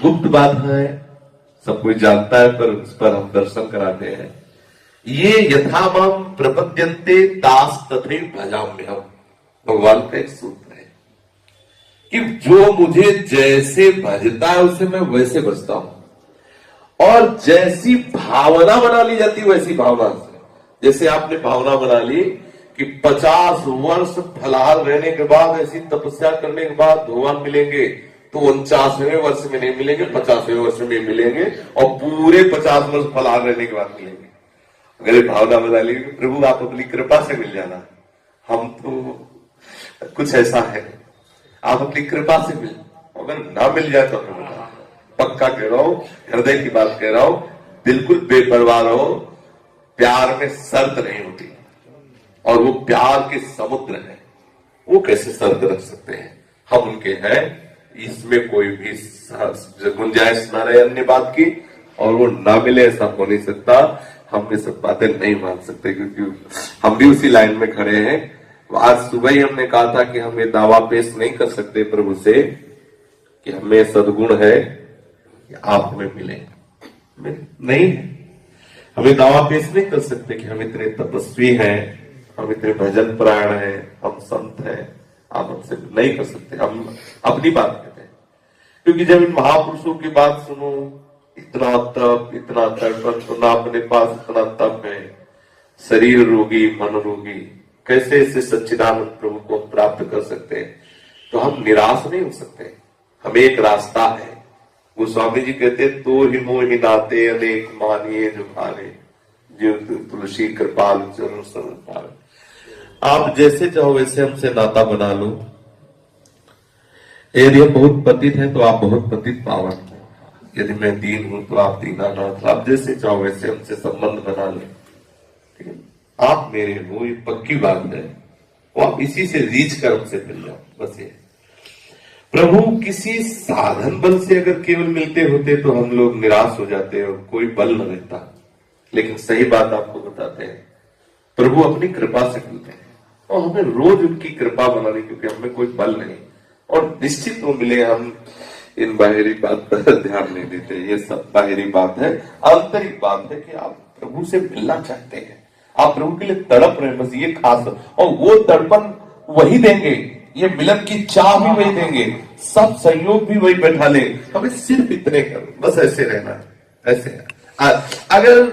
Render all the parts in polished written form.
गुप्त बात है, सब कोई जानता है, पर उस पर हम दर्शन कराते हैं। ये यथामाम प्रपद्यन्ते दास तथैव भजाम्यहम्, भगवान का एक सूत्र है कि जो मुझे जैसे भजता है उसे मैं वैसे भजता हूं, और जैसी भावना बना ली जाती है वैसी भावना से। जैसे आपने भावना बना ली कि 50 वर्ष फलाहार रहने के बाद, ऐसी तपस्या करने के बाद भगवान मिलेंगे, तो 49वें वर्ष में नहीं मिलेंगे, 50वें वर्ष में मिलेंगे, और पूरे 50 वर्ष फलाहार रहने के बाद मिलेंगे। अगर ये भावना बना ली प्रभु आप अपनी कृपा से मिल जाना, हम तो कुछ ऐसा है, आप अपनी कृपा से मिल, अगर ना मिल जाए तो हमें बता। पक्का कह रहा हूं, हृदय की बात कह रहा हूं, बिल्कुल बेपरवाह रहो। प्यार में शर्त नहीं होती, और वो प्यार के समुद्र है, वो कैसे शर्त रख सकते हैं? हम उनके हैं, इसमें कोई भी गुंजाइश ना रहे अन्य बात की, और वो ना मिले ऐसा हो नहीं सकता। हम ये सब बातें नहीं मान सकते, क्योंकि हम भी उसी लाइन में खड़े हैं। आज सुबह ही हमने कहा था कि हम ये दावा पेश नहीं कर सकते प्रभु से कि हमें सद्गुण है कि आप हमें मिले, नहीं है। हमें दावा पेश नहीं कर सकते कि हम इतने तपस्वी हैं, हम इतने भजन परायण हैं, हम संत हैं, आप हमसे नहीं कर सकते। हम अपनी बात कहते हैं, क्योंकि जब इन महापुरुषों की बात सुनो, इतना तप, इतना तर्पण, तो ना अपने पास इतना तप है, शरीर रोगी मन रोगी, कैसे इसे सच्चिदानंद प्रभु को हम प्राप्त कर सकते हैं? तो हम निराश नहीं हो सकते। हमें एक रास्ता है। गोस्वामी जी कहते तो ही मोहि नाते अनेक मानिए जो भारे, जो तुलसी कृपाल चरण शरण पावे। आप जैसे चाहो वैसे हमसे नाता बना लो। यदि हम बहुत पतित हैं तो आप बहुत पतित पावन हो, यदि मैं दीन हूं तो आप दीनानाथ। आप जैसे चाहो वैसे हमसे संबंध बना लो, ठीक है? आप मेरे हो, ये पक्की बात है। वो आप इसी से रीच कर हमसे मिल जाओ, बस ये। प्रभु किसी साधन बल से अगर केवल मिलते होते तो हम लोग निराश हो जाते और कोई बल न रहता। लेकिन सही बात आपको बताते हैं, प्रभु अपनी कृपा से मिलते हैं, और हमें रोज उनकी कृपा बनानी, क्योंकि हमें कोई बल नहीं। और निश्चित वो मिले। हम इन बाहरी बात पर ध्यान नहीं देते, ये सब बाहरी बात है। आंतरिक बात है कि आप प्रभु से मिलना चाहते हैं, आप प्रभु के लिए तड़प रहे हैं, बस ये खास। और वो तड़पन वही देंगे, ये मिलन की चाह भी वही देंगे, सब सहयोग भी वही बैठा ले। हमें सिर्फ इतने कर, बस ऐसे रहना, ऐसे। अगर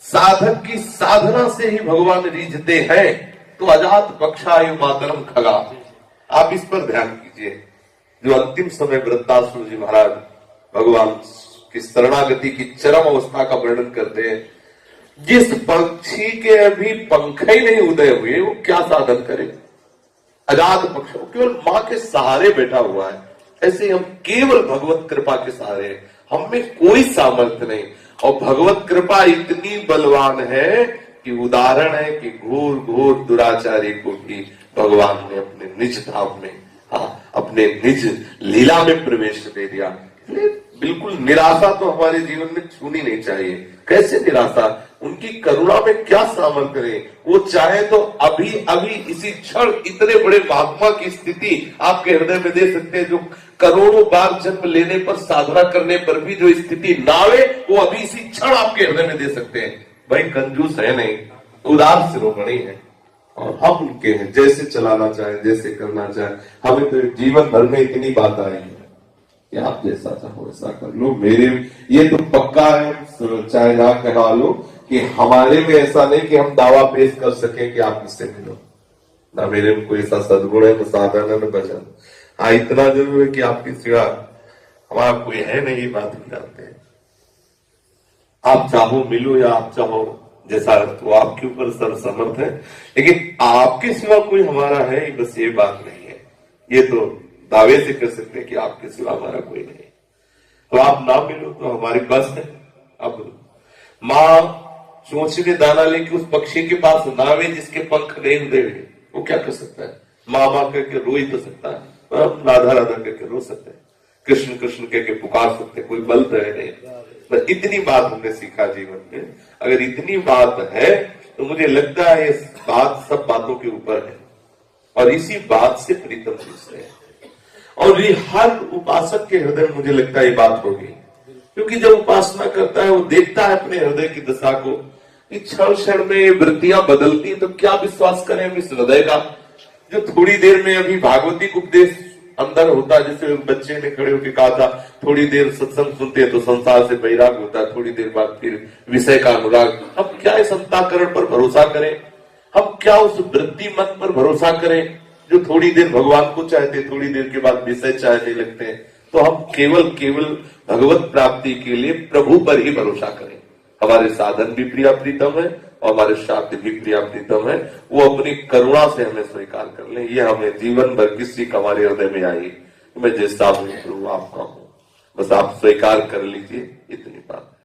साधक की साधना से ही भगवान रीझते हैं तो अजात पक्षायु मातरम खगा। आप इस पर ध्यान कीजिए। जो अंतिम समय वृद्धासुर जी महाराज भगवान की शरणागति की चरम अवस्था का वर्णन करते हैं, जिस पक्षी के अभी पंख ही नहीं उदय हुए वो क्या साधन करे? अजात पक्ष, केवल मां के सहारे बैठा हुआ है। ऐसे हम केवल भगवत कृपा के सहारे, हम में कोई सामर्थ्य नहीं। और भगवत कृपा इतनी बलवान है कि उदाहरण है कि घोर घोर दुराचारी को भी भगवान ने अपने निज धाम में, अपने निज लीला में प्रवेश दे दिया। बिल्कुल निराशा तो हमारे जीवन में छूनी नहीं चाहिए। कैसे निराशा? उनकी करुणा में क्या सामर्थ्य है। वो चाहे तो अभी अभी इसी क्षण इतने बड़े महात्मा की स्थिति आपके हृदय में दे सकते हैं, जो करोड़ों बार जन्म लेने पर, साधना करने पर भी जो स्थिति ना आवे, वो अभी इसी क्षण आपके हृदय में दे सकते हैं। भाई कंजूस है नहीं, उदार शिरोमणि है, और हम उनके हैं। जैसे चलाना चाहे, जैसे करना चाहे। हमें तो जीवन भर में इतनी बात आई है कि आप जैसा चाहो वैसा कर लो। मेरे ये तो पक्का है, चाहे जहां कहा लो, कि हमारे में ऐसा नहीं कि हम दावा पेश कर सके कि आप इससे मिलो। ना मेरे में कोई ऐसा सद्गुण है, न साधन है, न भजन। हाँ, इतना जरूर है कि आपकी सिवा हमारा कोई है नहीं, ये बात हम जानते हैं। आप चाहो मिलो या आप चाहो जैसा, तो आपके ऊपर सर्वसमर्थ है, लेकिन आपके सिवा कोई हमारा है, बस ये बात नहीं है। ये तो दावे से कर सकते हैं कि आपके सिवा हमारा कोई नहीं। तो आप ना मिलो तो हमारी बस है। अब मां चोंच में दाना लेके उस पक्षी के पास नावे जिसके पंख नहीं उड़े हुए, वो क्या कर सकता है? मां मां करके रो ही तो सकता है, राधा राधा करके रो सकते हैं, कृष्ण कृष्ण करके पुकार सकते हैं, कोई बल तो है नहीं। बस इतनी बात हमने सीखा जीवन में। अगर इतनी बात है तो मुझे लगता है इस बात सब बातों के ऊपर है, और इसी बात से प्रीतम सीखते हैं। और ये हर उपासक के हृदय में मुझे लगता है ये बात होगी, क्योंकि जब उपासना करता है वो देखता है अपने हृदय की दशा को कि क्षण क्षण में ये वृत्तियां बदलती हैं, तो क्या विश्वास करें हम इस हृदय का जो थोड़ी देर में अभी भागवती उपदेश अंदर होता है। जैसे बच्चे ने खड़े होकर कहा था, थोड़ी देर सत्संग सुनते हैं तो संसार से वैराग होता है, थोड़ी देर बाद फिर विषय का अनुराग। हम क्या इस अंतःकरण पर भरोसा करें, हम क्या उस वृत्ति मन पर भरोसा करें जो थोड़ी देर भगवान को चाहते, थोड़ी देर के बाद विषय चाहने लगते हैं। तो हम केवल केवल भगवत प्राप्ति के लिए प्रभु पर ही भरोसा करें। हमारे साधन भी प्रिया प्रीतम है और हमारे शास्त्र भी प्रिया प्रीतम है, वो अपनी करुणा से हमें स्वीकार कर ले। ये हमें जीवन भर किसी हमारे हृदय में आई, मैं जैसा हूं प्रभु आपका हूं, बस आप स्वीकार कर लीजिए, इतनी बात।